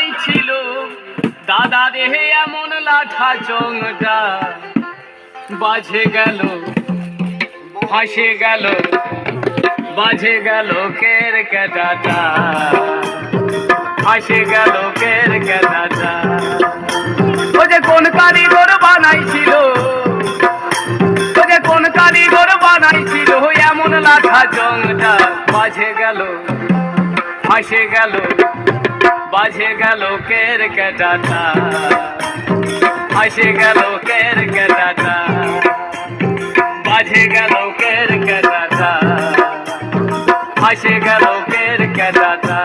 বানাইছিল দাদা দেহে এমন লাঠা চংটা বাজে গেল ফাঁসে গেল বাজে গেল কের কেটাটা ফাঁসে গেল কের কেটাটা ও যে কোন কারিগর বানাইছিল ও যে কোন কারিগর বানাইছিল এমন লাঠা চংটা বাজে গেল ফাঁসে গেল বাজে গেল কের কেটাটা ফাঁসে গেল কের কেটাটা বাজে গেল কের কেটাটা ফাঁসে গেল কের কেটাটা